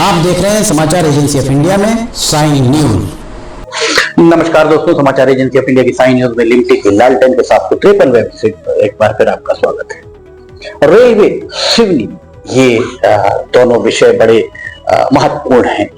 आप देख रहे हैं समाचार एजेंसी ऑफ इंडिया में साइन न्यूज। नमस्कार दोस्तों, समाचार एजेंसी ऑफ इंडिया की साइन न्यूज में लिमिटेड के लालटेन के साथ ट्रिपल वेब से एक बार फिर आपका स्वागत है। रेलवे, सिवनी, ये दोनों विषय बड़े महत्वपूर्ण हैं।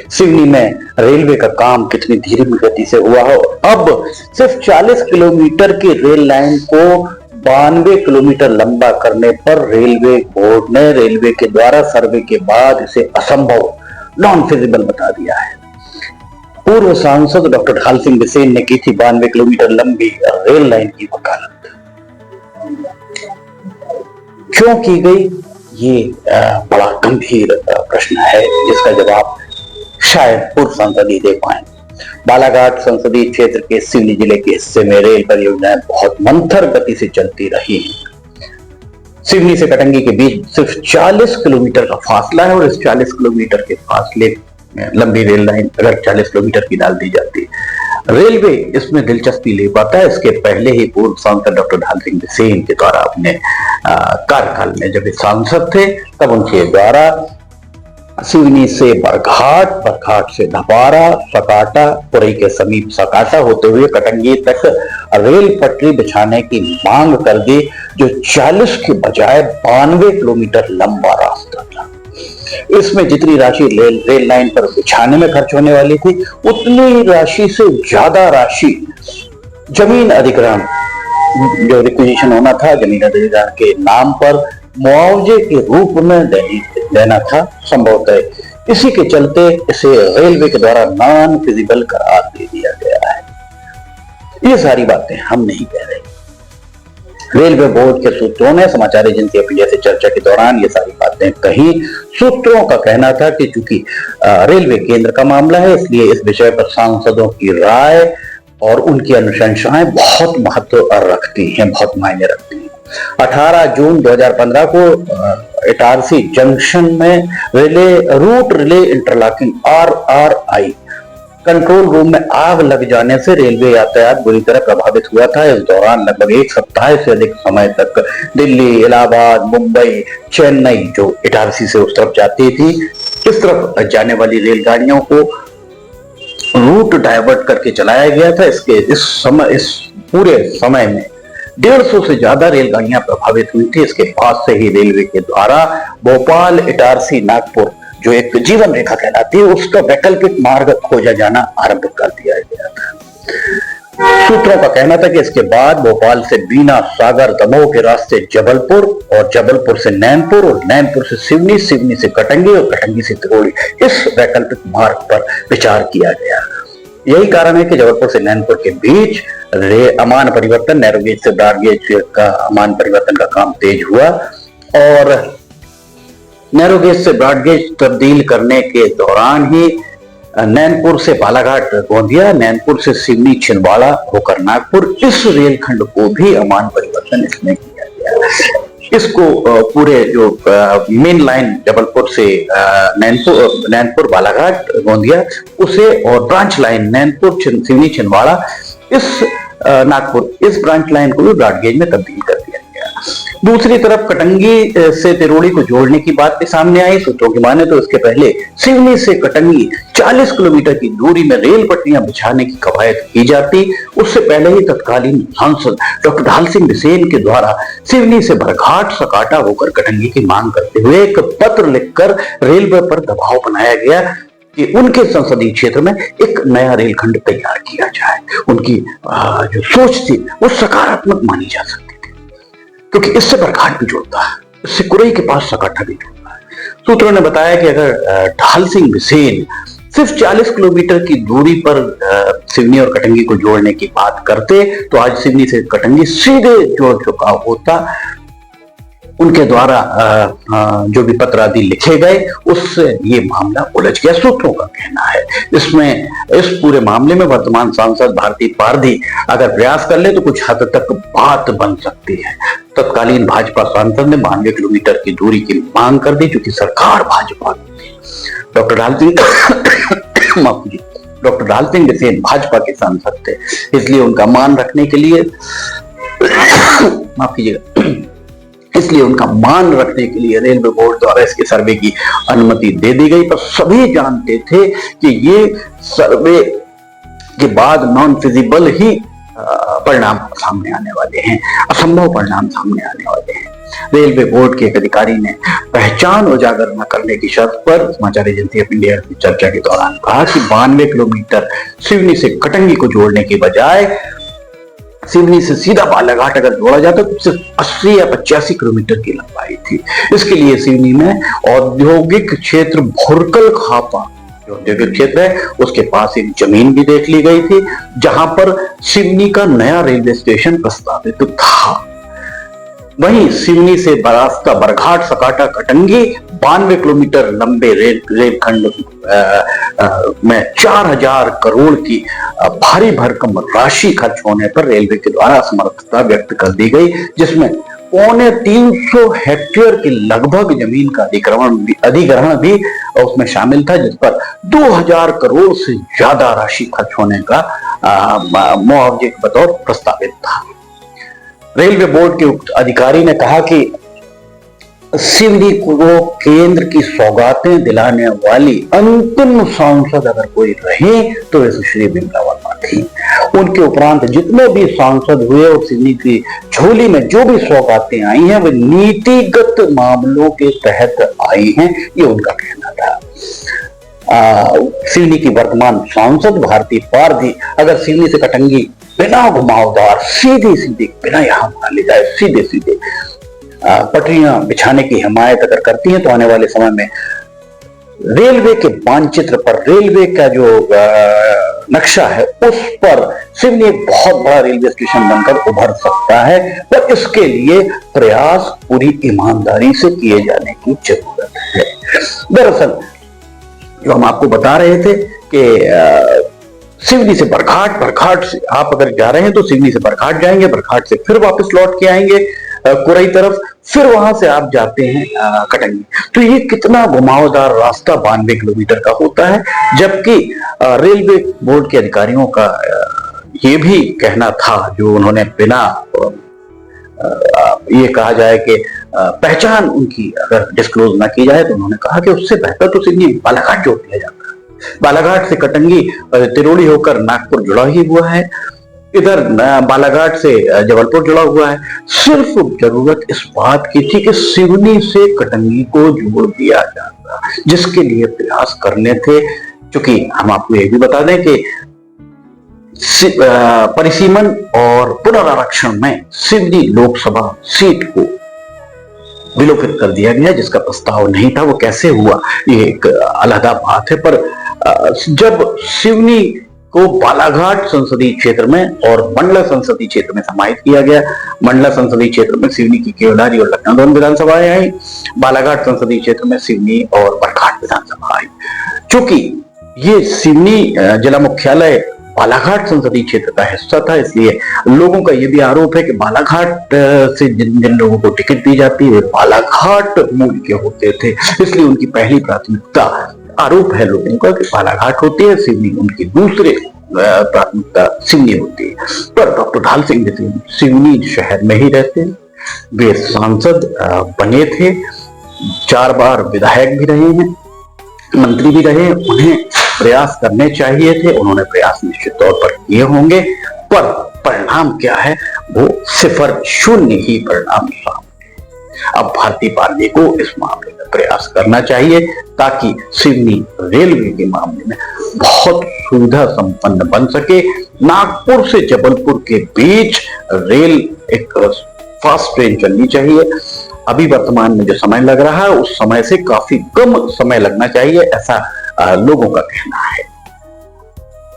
सिवनी में रेलवे का काम कितनी धीमी गति से हुआ हो। अब सिर्फ 40 किलोमीटर की रेल लाइन को 92 किलोमीटर लंबा करने पर रेलवे बोर्ड ने रेलवे के द्वारा सर्वे के बाद इसे असंभव, नॉन फिजिबल बता दिया है। पूर्व सांसद डॉक्टर ढाल सिंह बिसेन ने की थी 92 किलोमीटर लंबी रेल लाइन की वकालत। क्यों की गई, ये बड़ा गंभीर प्रश्न है जिसका जवाब शायद पूर्व सांसद ही दे पाए। बालाघाट संसदीय क्षेत्र के सिवनी जिले के हिस्से में रेल परियोजनाएं बहुत मंथर गति से चलती रही हैं। सिवनी से कटंगी के बीच सिर्फ 40 किलोमीटर का फासला है और इस 40 किलोमीटर के फासले में लंबी रेल लाइन अगर 40 किलोमीटर की डाल दी जाती, रेलवे इसमें दिलचस्पी ले पाता है। इसके पहले ही पूर्व सांसद डॉक्टर ढाल सिंह बिसेन के द्वारा अपने कार्यकाल में जब सांसद थे तब उनके द्वारा सिवनी से बरघाट, बरघाट से धपारा, सकाटा, पुरई के समीप सकाटा होते हुए कटंगी तक रेल पटरी बिछाने की मांग कर दी, जो 40 के बजाय 92 किलोमीटर लंबा रास्ता था। इसमें जितनी राशि रेल लाइन पर बिछाने में खर्च होने वाली थी, उतनी राशि से ज्यादा राशि जमीन अधिग्रहण, जो रिक्विजिशन होना था, जमीन अधिग्रहण के नाम पर मुआवजे के रूप में देना था संभवतः। इसी के चलते इसे रेलवे के द्वारा नॉन फिजिबल करार दे दिया गया है। ये सारी बातें हम नहीं कह रहे। रेलवे बोर्ड के सूत्रों ने समाचार एजेंसी ऑफ इंडिया से चर्चा के दौरान ये सारी बातें कही। सूत्रों का कहना था कि चूंकि रेलवे केंद्र का मामला है, इसलिए इस विषय पर सांसदों की राय और उनकी अनुशंसाएं बहुत महत्व रखती हैं, बहुत मायने रखती हैं। 18 जून 2015 को इटारसी जंक्शन में route relay interlocking RRI control room में आग लग जाने से रेलवे यातायात बुरी तरह प्रभावित हुआ था। इस दौरान लगभग एक सप्ताह से अधिक समय तक दिल्ली, इलाहाबाद, मुंबई, चेन्नई, जो इटारसी से उस तरफ जाती थी, इस तरफ जाने वाली रेलगाड़ियों को रूट डाइवर्ट करके चलाया गया था। इस पूरे समय में 150 से ज्यादा रेलगाड़ियां प्रभावित हुई थी। इसके बाद से ही रेलवे के द्वारा भोपाल, इटारसी, नागपुर, जो एक जीवन रेखा कहलाती है, उसका वैकल्पिक मार्ग खोजा जाना आरंभ कर दिया गया था। सूत्रों का कहना था कि इसके बाद भोपाल से बीना, सागर, दमोह के रास्ते जबलपुर और जबलपुर से नैनपुर और नैनपुर से सिवनी, सिवनी से कटंगी और कटंगी से तिरोड़ी, इस वैकल्पिक मार्ग पर विचार किया गया। यही कारण है कि जबलपुर से नैनपुर के बीच अमान परिवर्तन, नैरो गेज से ब्रॉड गेज का अमान परिवर्तन का काम तेज हुआ और नैरो गेज से ब्रॉड गेज तब्दील करने के दौरान ही नैनपुर से बालाघाट गोंदिया, नैनपुर से सिवनी छिंदवाड़ा होकर नागपुर, इस रेलखंड को भी अमान परिवर्तन इसमें किया गया। इसको पूरे जो मेन लाइन जबलपुर से नैनपुर बालाघाट गोंदिया, उसे और ब्रांच लाइन नैनपुर सिवनी छिंदवाड़ा, इस नागपुर, इस ब्रांच लाइन को भी ब्रॉड गेज में तब्दील कर दिया गया। दूसरी तरफ कटंगी से तिरोड़ी को जोड़ने की बात भी सामने आई। सूत्रों की माने तो इसके पहले सिवनी से कटंगी 40 किलोमीटर की दूरी में रेल पटरियां बिछाने की कवायद की जाती। उससे पहले ही तत्कालीन सांसद डॉक्टर ढाल सिंह बिसेन के द्वारा सिवनी से बरघाट, सकाटा होकर कटंगी की मांग करते हुए एक पत्र लिखकर रेलवे पर दबाव बनाया गया कि उनके संसदीय क्षेत्र में एक नया रेलखंड तैयार किया जाए। उनकी जो सोच थी वो सकारात्मक मानी जा सकती थी, क्योंकि इससे बरघाट भी जुड़ता है, इससे कुरई के पास सकाटा भी जुड़ता है। सूत्रों ने बताया कि अगर ढाल सिंह बिसेन सिर्फ 40 किलोमीटर की दूरी पर सिवनी और कटंगी को जोड़ने की बात करते तो आज सिवनी से कटंगी सीधे जुड़ चुका होता। उनके द्वारा जो भी पत्र आदि लिखे गए, उससे ये मामला उलझ गया, सूत्रों का कहना है। इसमें इस पूरे मामले में वर्तमान सांसद भारती पारधी अगर प्रयास कर ले तो कुछ हद तक बात बन सकती है। तत्कालीन भाजपा सांसद ने 92 किलोमीटर की दूरी की मांग कर दी, क्योंकि सरकार भाजपा की थी। डॉक्टर ढाल सिंह बिसेन भाजपा के सांसद थे, इसलिए उनका मान रखने के लिए माफ कीजिएगा, इसलिए उनका मान रखने के लिए रेलवे बोर्ड द्वारा इसके सर्वे की अनुमति दे दी गई। पर सभी जानते थे कि ये सर्वे के बाद नॉन फिजिबल ही परिणाम सामने आने वाले हैं, असंभव परिणाम सामने आने वाले हैं। रेलवे बोर्ड के एक अधिकारी ने पहचान उजागर न करने की शर्त पर समाचार एजेंसी ऑफ इंडिया की चर्चा के दौरान कहा कि 92 किलोमीटर सिवनी से कटंगी को जोड़ने के बजाय सिवनी से सीधा बालाघाट अगर जोड़ा जाता तो सिर्फ 80 या 85 किलोमीटर की लंबाई थी। इसके लिए सिवनी में औद्योगिक क्षेत्र भुरकल खापा जो औद्योगिक क्षेत्र है उसके पास एक जमीन भी देख ली गई थी, जहां पर सिवनी का नया रेलवे स्टेशन प्रस्तावित था। वहीं सिवनी से रास्ता बरघाट सकाटा कटंगी 92 किलोमीटर लंबे रेलखंड में 4000 करोड़ की भारी भरकम राशि खर्च होने पर रेलवे के द्वारा असमर्थता व्यक्त कर दी गई, जिसमें 350 हेक्टेयर की लगभग जमीन का अधिग्रहण भी उसमें शामिल था, जिस पर 2000 करोड़ से ज्यादा राशि खर्च होने का मुआवजे के बतौर प्रस्तावित था। रेलवे बोर्ड के उक्त अधिकारी ने कहा कि सिवनी को केंद्र की सौगातें दिलाने वाली अंतिम सांसद अगर कोई रहे तो वे सुश्री बिमला वर्मा थी। उनके उपरांत जितने भी सांसद हुए और सिवनी की झोली में जो भी सौगातें आई हैं वे नीतिगत मामलों के तहत आई हैं, ये उनका कहना था। सिवनी की वर्तमान सांसद भारती पारधी अगर सिवनी से कटंगी बिना घुमावदार सीधी सीधी बिना यहां मान ली जाए सीधे सीधे पटरियां बिछाने की हिमायत अगर करती हैं तो आने वाले समय में रेलवे के मानचित्र पर रेलवे का जो नक्शा है उस पर सिवनी एक बहुत बड़ा रेलवे स्टेशन बनकर उभर सकता है। पर इसके लिए प्रयास पूरी ईमानदारी से किए जाने की जरूरत है। दरअसल जो हम आपको बता रहे थे कि सिवनी से बरघाट से आप अगर जा रहे हैं तो सिवनी से बरघाट जाएंगे, बरघाट से फिर वापस लौट के आएंगे कुरई तरफ, फिर वहां से आप जाते हैं कटंगी। तो ये कितना घुमावदार रास्ता 92 किलोमीटर का होता है, जबकि रेलवे बोर्ड के अधिकारियों का ये भी कहना था, जो उन्होंने बिना ये कहा जाए कि पहचान उनकी अगर डिस्क्लोज ना की जाए तो उन्होंने कहा कि उससे बेहतर तो सिवनी बालाघाट जोड़ दिया जाता है। बालाघाट से कटंगी तिरोड़ी होकर नागपुर जुड़ा ही हुआ है, इधर बालाघाट से जबलपुर जुड़ा हुआ है। सिर्फ जरूरत इस बात की थी कि सिवनी से कटंगी को जोड़ दिया जाता, जिसके लिए प्रयास करने थे। क्योंकि हम आपको ये भी बता दें कि परिसीमन और पुनरारक्षण में सिवनी लोकसभा सीट को विलोपित कर दिया गया, जिसका प्रस्ताव नहीं था। वो कैसे हुआ ये एक अलग बात है। पर जब सिवनी को बालाघाट संसदीय क्षेत्र में और मंडला संसदीय क्षेत्र में समाहित किया गया, मंडला संसदीय क्षेत्र में सिवनी की केवलारी और लखनऊ दोनों विधानसभाएं आई, बालाघाट संसदीय क्षेत्र में सिवनी और बरघाट विधानसभा आई। चूंकि ये सिवनी जिला मुख्यालय बालाघाट संसदीय क्षेत्र का हिस्सा था, इसलिए लोगों का यह भी आरोप है कि बालाघाट से जिन लोगों को टिकट दी जाती है वे बालाघाट मूल के होते थे, इसलिए उनकी पहली प्राथमिकता आरोप है लोगों का कि बालाघाट होती है, सिवनी उनकी दूसरे प्राथमिकता सिवनी होती है। पर डॉक्टर ढाल सिंह सिवनी शहर में ही रहते हैं, वे सांसद बने थे, 4 बार विधायक भी रहे हैं, मंत्री भी रहे, उन्हें प्रयास करने चाहिए थे, उन्होंने प्रयास निश्चित तौर पर किए होंगे। पर परिणाम क्या है, वो 0 ही परिणाम सामने। अब भारती पारधी को इस मामले में प्रयास करना चाहिए ताकि सिवनी रेलवे के मामले में बहुत सुविधा संपन्न बन सके। नागपुर से जबलपुर के बीच रेल एक फास्ट ट्रेन चलनी चाहिए। अभी वर्तमान में जो समय लग रहा है उस समय से काफी कम समय लगना चाहिए, ऐसा लोगों का कहना है।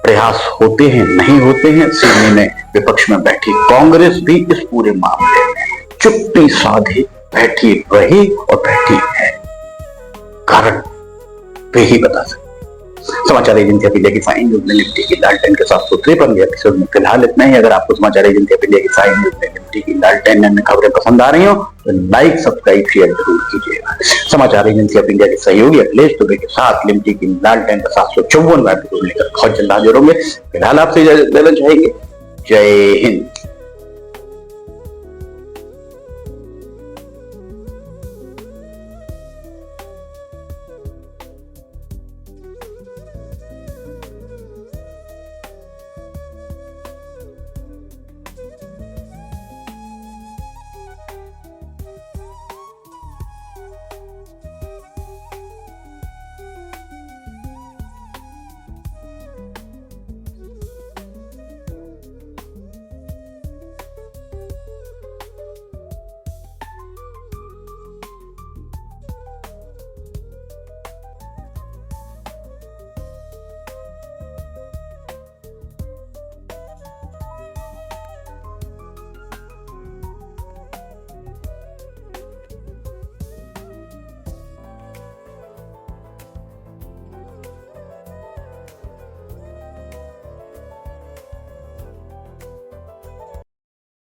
प्रयास होते हैं नहीं होते हैं। सिवनी में विपक्ष में बैठी कांग्रेस भी इस पूरे मामले में चुप्पी साधे बैठी रही और बैठी है, कारण वे ही बता सकते। समाचार एजेंसी ऑफ इंडिया की साइन न्यूज में निफ्टी की लालटेन के 753 एपिसोड में फिलहाल इतना ही। अगर आपको समाचार एजेंसी ऑफ इंडिया की साइन न्यूज में निफ्टी की लालटेन में खबरें पसंद आ रही हो तो लाइक सब्सक्राइब शेयर जरूर कीजिएगा। समाचार एजेंसी ऑफ इंडिया के सहयोगी अखिलेश दुबे के साथ निफ्टी की लालटेन का 754 एपिसोड लेकर बहुत जल्द हाजिर होंगे। फिलहाल आपसे इजाजत लेना चाहेंगे। जय हिंद।